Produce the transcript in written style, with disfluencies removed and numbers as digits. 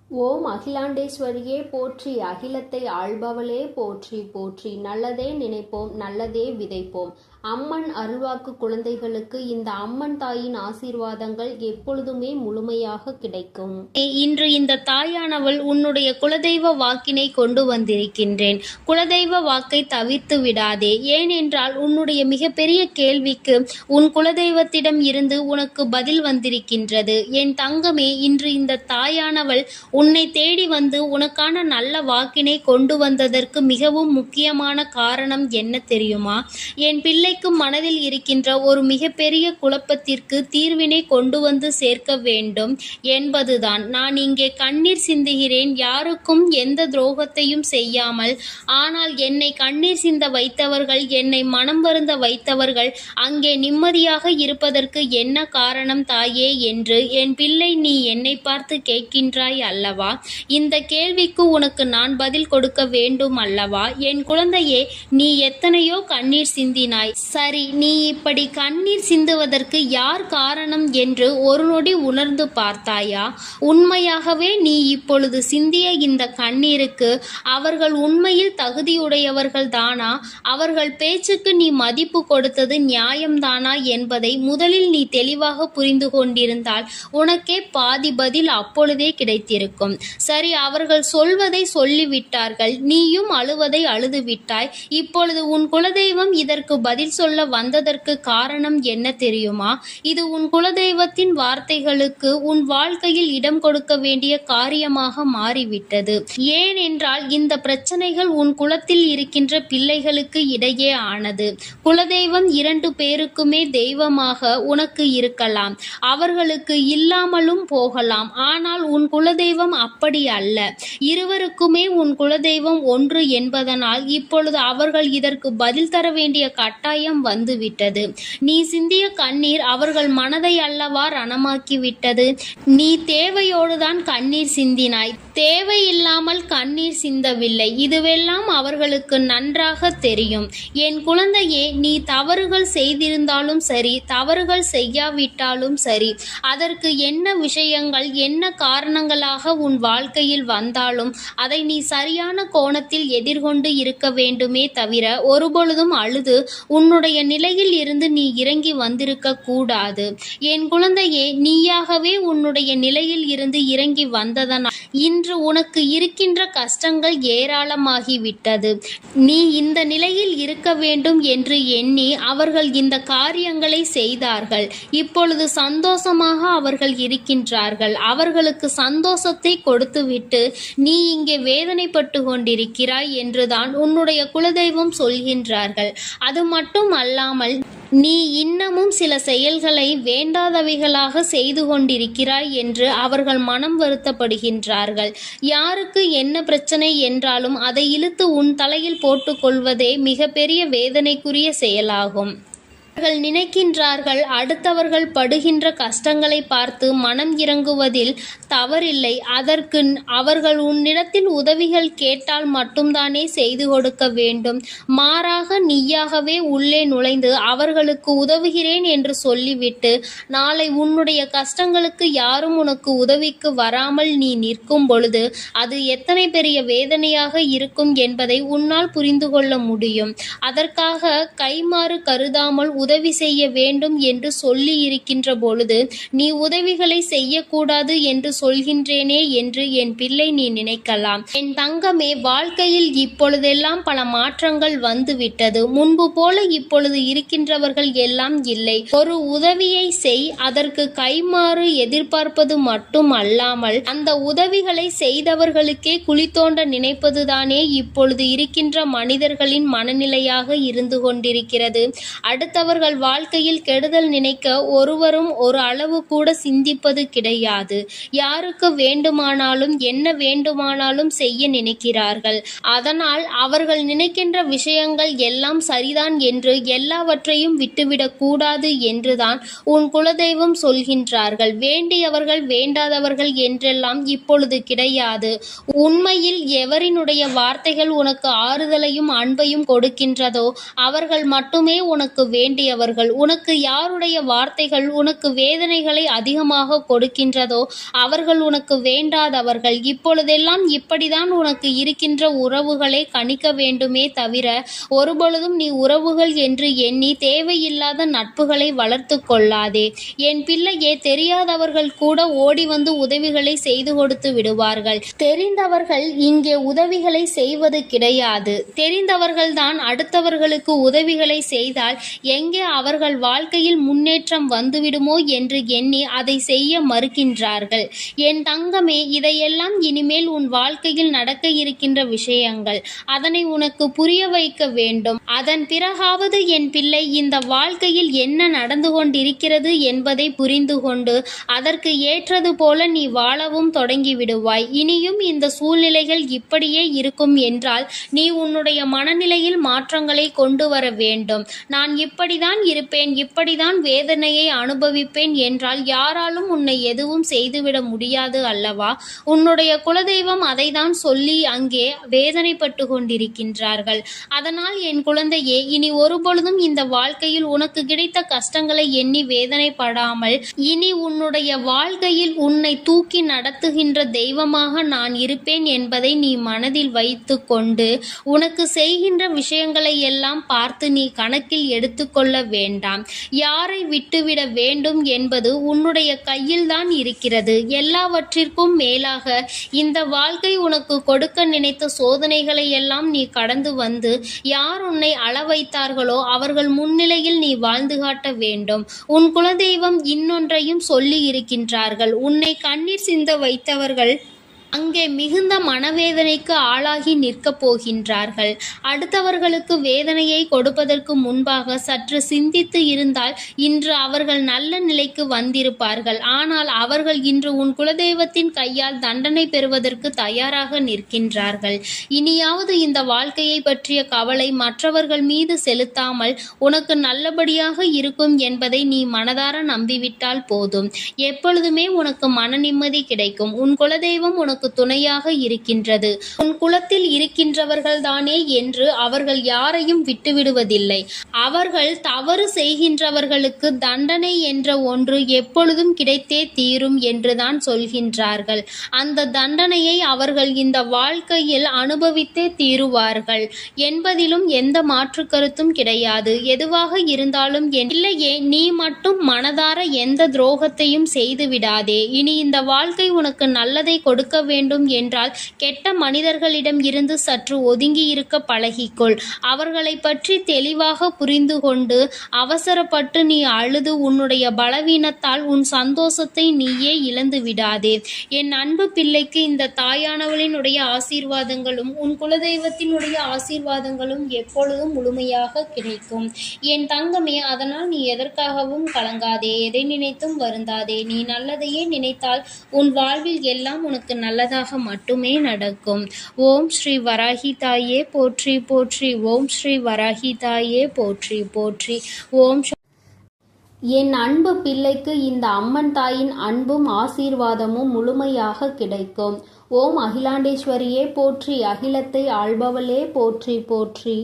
ஓம் அகிலாண்டேஸ்வரியே போற்றி, அகிலத்தை ஆள்பவளே போற்றி போற்றி. நல்லதே நினைப்போம், நல்லதே விதைப்போம். அம்மன் அருள்வாக்கு குழந்தைகளுக்கு இந்த அம்மன் தாயின் ஆசீர்வாதங்கள் எப்பொழுதுமே முழுமையாக கிடைக்கும். இன்று இந்த தாயானவள் உன்னுடைய குலதெய்வ வாக்கினை கொண்டு வந்திருக்கின்றேன். குலதெய்வ வாக்கை தவிர்த்து விடாதே. ஏனென்றால் உன்னுடைய மிகப்பெரிய கேள்விக்கு உன் குலதெய்வத்திடம் இருந்து உனக்கு பதில் வந்திருக்கின்றது. என் தங்கமே, இன்று இந்த தாயானவள் உன்னை தேடி வந்து உனக்கான நல்ல வாக்கினை கொண்டு வந்ததற்கு மிகவும் முக்கியமான காரணம் என்ன தெரியுமா? என் பிள்ளைக்கு மனதில் இருக்கின்ற ஒரு மிகப்பெரிய குழப்பத்திற்கு தீர்வினை கொண்டு வந்து சேர்க்க வேண்டும் என்பதுதான். நான் இங்கே கண்ணீர் சிந்துகிறேன், யாருக்கும் எந்த துரோகத்தையும் செய்யாமல். ஆனால் என்னை கண்ணீர் சிந்த வைத்தவர்கள், என்னை மனம் வருந்த வைத்தவர்கள் அங்கே நிம்மதியாக இருப்பதற்கு என்ன காரணம் தாயே என்று என் பிள்ளை நீ என்னை பார்த்து கேட்கின்றாய் அல்லவா? இந்த கேள்விக்கு உனக்கு நான் பதில் கொடுக்க வேண்டும் அல்லவா? என் குழந்தையே, நீ எத்தனையோ கண்ணீர் சிந்தினாய். சரி, நீ இப்படி கண்ணீர் சிந்துவதற்கு யார் காரணம் என்று ஒரு நொடி உணர்ந்து பார்த்தாயா? உண்மையாகவே நீ இப்பொழுது சிந்திய இந்த கண்ணீருக்கு அவர்கள் உண்மையில் தகுதியுடையவர்கள் தானா? அவர்கள் பேச்சுக்கு நீ மதிப்பு கொடுத்தது நியாயம்தானா என்பதை முதலில் நீ தெளிவாக புரிந்து கொண்டிருந்தால் உனக்கே பாதி பதில் அப்பொழுதே கிடைத்திருக்கும். சரி, அவர்கள் சொல்வதை சொல்லிவிட்டார்கள், நீயும் அழுவதை அழுது விட்டாய். இப்பொழுது உன் குலதெய்வம் இதற்கு பதில் சொல்ல வந்ததற்கு காரணம் என்ன தெரியுமா? இது உன் குலதெய்வத்தின் வார்த்தைகளுக்கு உன் வாழ்க்கையில் இடம் கொடுக்க வேண்டிய காரியமாக மாறிவிட்டது. ஏனென்றால் இந்த பிரச்சனைகள் உன் குலத்தில் இருக்கின்ற பிள்ளைகளுக்கு இடையே ஆனது. குலதெய்வம் 2 பேருக்குமே தெய்வமாக உனக்கு இருக்கலாம், அவர்களுக்கு இல்லாமலும் போகலாம். ஆனால் உன் குலதெய்வம் அப்படி அல்ல. இருவருக்குமே உன் குலதெய்வம் ஒன்று என்பதனால் இப்பொழுது அவர்கள் இதற்கு பதில் தர வேண்டிய கட்டாயம் வந்துவிட்டது. நீ சிந்திய கண்ணீர் அவர்கள் மனதை அல்லவா ரணமாக்கிவிட்டது. நீ தேவையோடுதான் கண்ணீர் சிந்தினாய், தேவையில்லாமல் கண்ணீர் சிந்தவில்லை. இதுவெல்லாம் அவர்களுக்கு நன்றாக தெரியும். என் குழந்தையே, நீ தவறுகள் செய்திருந்தாலும் சரி, தவறுகள் செய்யாவிட்டாலும் சரி, அதற்கு என்ன விஷயங்கள் என்ன காரணங்களாக உன் வாழ்க்கையில் வந்தாலும் அதை நீ சரியான கோணத்தில் எதிர்கொண்டு இருக்க வேண்டுமே தவிர ஒருபொழுதும் அழுது உன்னுடைய நிலையில் இருந்து நீ இறங்கி வந்திருக்க கூடாது. என் குழந்தையே, நீயாகவே உன்னுடைய நிலையில் இருந்து இறங்கி வந்ததனால் இன்று உனக்கு இருக்கின்ற கஷ்டங்கள் ஏராளமாகிவிட்டது. நீ இந்த நிலையில் இருக்க வேண்டும் என்று எண்ணி அவர்கள் இந்த காரியங்களை செய்தார்கள். இப்பொழுது சந்தோஷமாக அவர்கள் இருக்கின்றார்கள். அவர்களுக்கு சந்தோஷத்தை கொடுத்துவிட்டு நீ இங்கே வேதனைப்பட்டு கொண்டிருக்கிறாய் என்றுதான் உன்னுடைய குலதெய்வம் சொல்கின்றார்கள். அது மட்டும் அல்லாமல் நீ இன்னமும் சில செயல்களை வேண்டாதவைகளாக செய்து கொண்டிருக்கிறாய் என்று அவர்கள் மனம் வருத்தப்படுகின்றார்கள். யாருக்கு என்ன பிரச்சனை என்றாலும் அதை இழுத்து உன் தலையில் போட்டுக்கொள்வதே மிகப்பெரிய வேதனைக்குரிய செயலாகும். அவர்கள் நினைக்கின்றார்கள், அடுத்தவர்கள் படுகின்ற கஷ்டங்களை பார்த்து மனம் இறங்குவதில் தவறில்லை. அதற்கு அவர்கள் உன்னிடத்தில் உதவிகள் கேட்டால் மட்டும்தானே செய்து கொடுக்க வேண்டும். மாறாக நீயாகவே உள்ளே நுழைந்து அவர்களுக்கு உதவுகிறேன் என்று சொல்லிவிட்டு நாளை உன்னுடைய கஷ்டங்களுக்கு யாரும் உனக்கு உதவிக்கு வராமல் நீ நிற்கும் பொழுது அது எத்தனை பெரிய வேதனையாக இருக்கும் என்பதை உன்னால் புரிந்து கொள்ள முடியும். அதற்காக கைமாறு கருதாமல் உதவி செய்ய வேண்டும் என்று சொல்லி இருக்கின்ற பொழுது நீ உதவிகளை செய்யக்கூடாது என்று சொல்கின்றேனே என்று என் பிள்ளை நீ நினைக்கலாம். என் தங்கமே, வாழ்க்கையில் இப்பொழுதெல்லாம் பல மாற்றங்கள் வந்துவிட்டது. முன்பு போல இப்பொழுது இருக்கின்றவர்கள் எல்லாம் இல்லை. ஒரு உதவியை செய், அதற்கு கைமாறு எதிர்பார்ப்பது மட்டும் அல்லாமல் அந்த உதவிகளை செய்தவர்களுக்கே குழி தோண்ட நினைப்பதுதானே இப்பொழுது இருக்கின்ற மனிதர்களின் மனநிலையாக இருந்து கொண்டிருக்கிறது. அடுத்தவர்கள் வாழ்க்கையில் கெடுதல் நினைக்க ஒருவரும் ஒரு அளவு கூட சிந்திப்பது கிடையாது. யாருக்கு வேண்டுமானாலும் என்ன வேண்டுமானாலும் செய்ய நினைக்கிறார்கள். அதனால் அவர்கள் நினைக்கின்ற விஷயங்கள் எல்லாம் சரிதான் என்று எல்லாவற்றையும் விட்டுவிடக் கூடாது என்றுதான் உன் குலதெய்வம் சொல்கின்றார்கள். வேண்டியவர்கள் வேண்டாதவர்கள் என்றெல்லாம் இப்பொழுது கிடையாது. உண்மையில் எவரினுடைய வார்த்தைகள் உனக்கு ஆறுதலையும் அன்பையும் கொடுக்கின்றதோ அவர்கள் மட்டுமே உனக்கு வேண்டிய யாருடையவர்கள், உனக்கு யாருடைய வார்த்தைகள் உனக்கு வேதனைகளை அதிகமாக கொடுக்கின்றதோ அவர்கள் உனக்கு வேண்டாதவர்கள். இப்பொழுதெல்லாம் இப்படிதான் உனக்கு இருக்கின்ற உறவுகளை கணிக்க வேண்டுமே தவிர ஒருபொழுதும் நீ உறவுகள் என்று எண்ணி தேவையில்லாத நட்புகளை வளர்த்து கொள்ளாதே. என் பிள்ளையே, தெரியாதவர்கள் கூட ஓடி வந்து உதவிகளை செய்து கொடுத்து விடுவார்கள். தெரிந்தவர்கள் இங்கே உதவிகளை செய்வது கிடையாது. தெரிந்தவர்கள்தான் அடுத்தவர்களுக்கு உதவிகளை செய்தால் எங்கே அவர்கள் வாழ்க்கையில் முன்னேற்றம் வந்துவிடுமோ என்று எண்ணி அதை செய்ய மறுக்கின்றார்கள். என் தங்கமே, இதையெல்லாம் இனிமேல் உன் வாழ்க்கையில் நடக்க இருக்கின்ற விஷயங்கள். அதனை உனக்கு புரிய வைக்க வேண்டும். அதன் பிறகாவது என் பிள்ளை இந்த வாழ்க்கையில் என்ன நடந்து கொண்டிருக்கிறது என்பதை புரிந்து கொண்டு அதற்கு ஏற்றது போல நீ வாழவும் தொடங்கி விடுவாய். இனியும் இந்த சூழ்நிலைகள் இப்படியே இருக்கும் என்றால் நீ உன்னுடைய மனநிலையில் மாற்றங்களை கொண்டு வர வேண்டும். நான் இப்படிதான் இருப்பேன், இப்படிதான் வேதனையை அனுபவிப்பேன் என்றால் யாராலும் உன்னை எதுவும் செய்துவிட முடியாது அல்லவா? உன்னுடைய குலதெய்வம் அதை தான் சொல்லி அங்கே வேதனைப்பட்டு கொண்டிருக்கின்றார்கள். அதனால் என் குழந்தையே, இனி ஒருபொழுதும் இந்த வாழ்க்கையில் உனக்கு கிடைத்த கஷ்டங்களை எண்ணி வேதனைப்படாமல் இனி உன்னுடைய வாழ்க்கையில் உன்னை தூக்கி நடத்துகின்ற தெய்வமாக நான் இருப்பேன் என்பதை நீ மனதில் வைத்து கொண்டு உனக்கு செய்கின்ற விஷயங்களை எல்லாம் பார்த்து நீ கணக்கில் எடுத்துக்கொள்ள வேண்டாம். யாரை விட்டுவிட வேண்டும் என்பது உன்னுடைய கையில்தான் இருக்கிறது. எல்லாவற்றிற்கும் மேலாக இந்த வாழ்க்கை உனக்கு கொடுக்க நினைத்த சோதனைகளை எல்லாம் நீ கடந்து வந்து யார் உன்னை அள வைத்தார்களோ அவர்கள் முன்னிலையில் நீ வாழ்ந்து காட்ட வேண்டும். உன் குலதெய்வம் இன்னொன்றையும் சொல்லி இருக்கின்றார்கள். உன்னை கண்ணீர் சிந்த வைத்தவர்கள் அங்கே மிகுந்த மனவேதனைக்கு ஆளாகி நிற்கப் போகின்றார்கள். அடுத்தவர்களுக்கு வேதனையை கொடுப்பதற்கு முன்பாக சற்று சிந்தித்து இருந்தால் இன்று அவர்கள் நல்ல நிலைக்கு வந்திருப்பார்கள். ஆனால் அவர்கள் இன்று உன் குலதெய்வத்தின் கையால் தண்டனை பெறுவதற்கு தயாராக நிற்கின்றார்கள். இனியாவது இந்த வாழ்க்கையை பற்றிய கவலை மற்றவர்கள் மீது செலுத்தாமல் உனக்கு நல்லபடியாக இருக்கும் என்பதை நீ மனதார நம்பிவிட்டால் போதும். எப்பொழுதுமே உனக்கு மன நிம்மதி கிடைக்கும். உன் குலதெய்வம் உனக்கு துணையாக இருக்கின்றது. உன் குலத்தில் இருக்கின்றவர்கள் தானே என்று அவர்கள் யாரையும் விட்டுவிடுவதில்லை. அவர்கள் தவறு செய்கின்றவர்களுக்கு தண்டனை என்ற ஒன்று எப்பொழுதும் கிடைத்தே தீரும் என்றுதான் சொல்கின்றார்கள். அந்த தண்டனையை அவர்கள் இந்த வாழ்க்கையில் அனுபவித்தே தீருவார்கள் என்பதிலும் எந்த மாற்று கருத்தும் கிடையாது. எதுவாக இருந்தாலும் இல்லையே, நீ மட்டும் மனதார எந்த துரோகத்தையும் செய்து விடாதே. இனி இந்த வாழ்க்கை உனக்கு நல்லதை கொடுக்க வேண்டும் என்றால் கெட்ட மனிதர்களிடம் இருந்து சற்று ஒதுங்கி இருக்க பழகிக்கொள். அவர்களை பற்றி தெளிவாக புரிந்து கொண்டு அவசரப்பட்டு நீ அழுது உன்னுடைய பலவீனத்தால் உன் சந்தோஷத்தை நீயே இழந்து விடாதே. என் அன்பு பிள்ளைக்கு இந்த தாயானவளினுடைய ஆசீர்வாதங்களும் உன் குலதெய்வத்தினுடைய ஆசீர்வாதங்களும் எப்பொழுதும் முழுமையாக கிடைக்கும். என் தங்கமே, அதனால் நீ எதற்காகவும் கலங்காதே, எதை நினைத்தும் வருந்தாதே. நீ நல்லதையே நினைத்தால் உன் வாழ்வில் எல்லாம் உனக்கு நல்லதாக மட்டுமே நடக்கும். ஓம் ஸ்ரீ வராகி தாயே போற்றி போற்றி. ஓம் ஸ்ரீ வராகி தாயே போற்றி போற்றி. ஓம். என் அன்பு பிள்ளைக்கு இந்த அம்மன் தாயின் அன்பும் ஆசீர்வாதமும் முழுமையாக கிடைக்கும். ஓம் அகிலாண்டேஸ்வரியே போற்றி, அகிலத்தை ஆள்பவளே போற்றி போற்றி.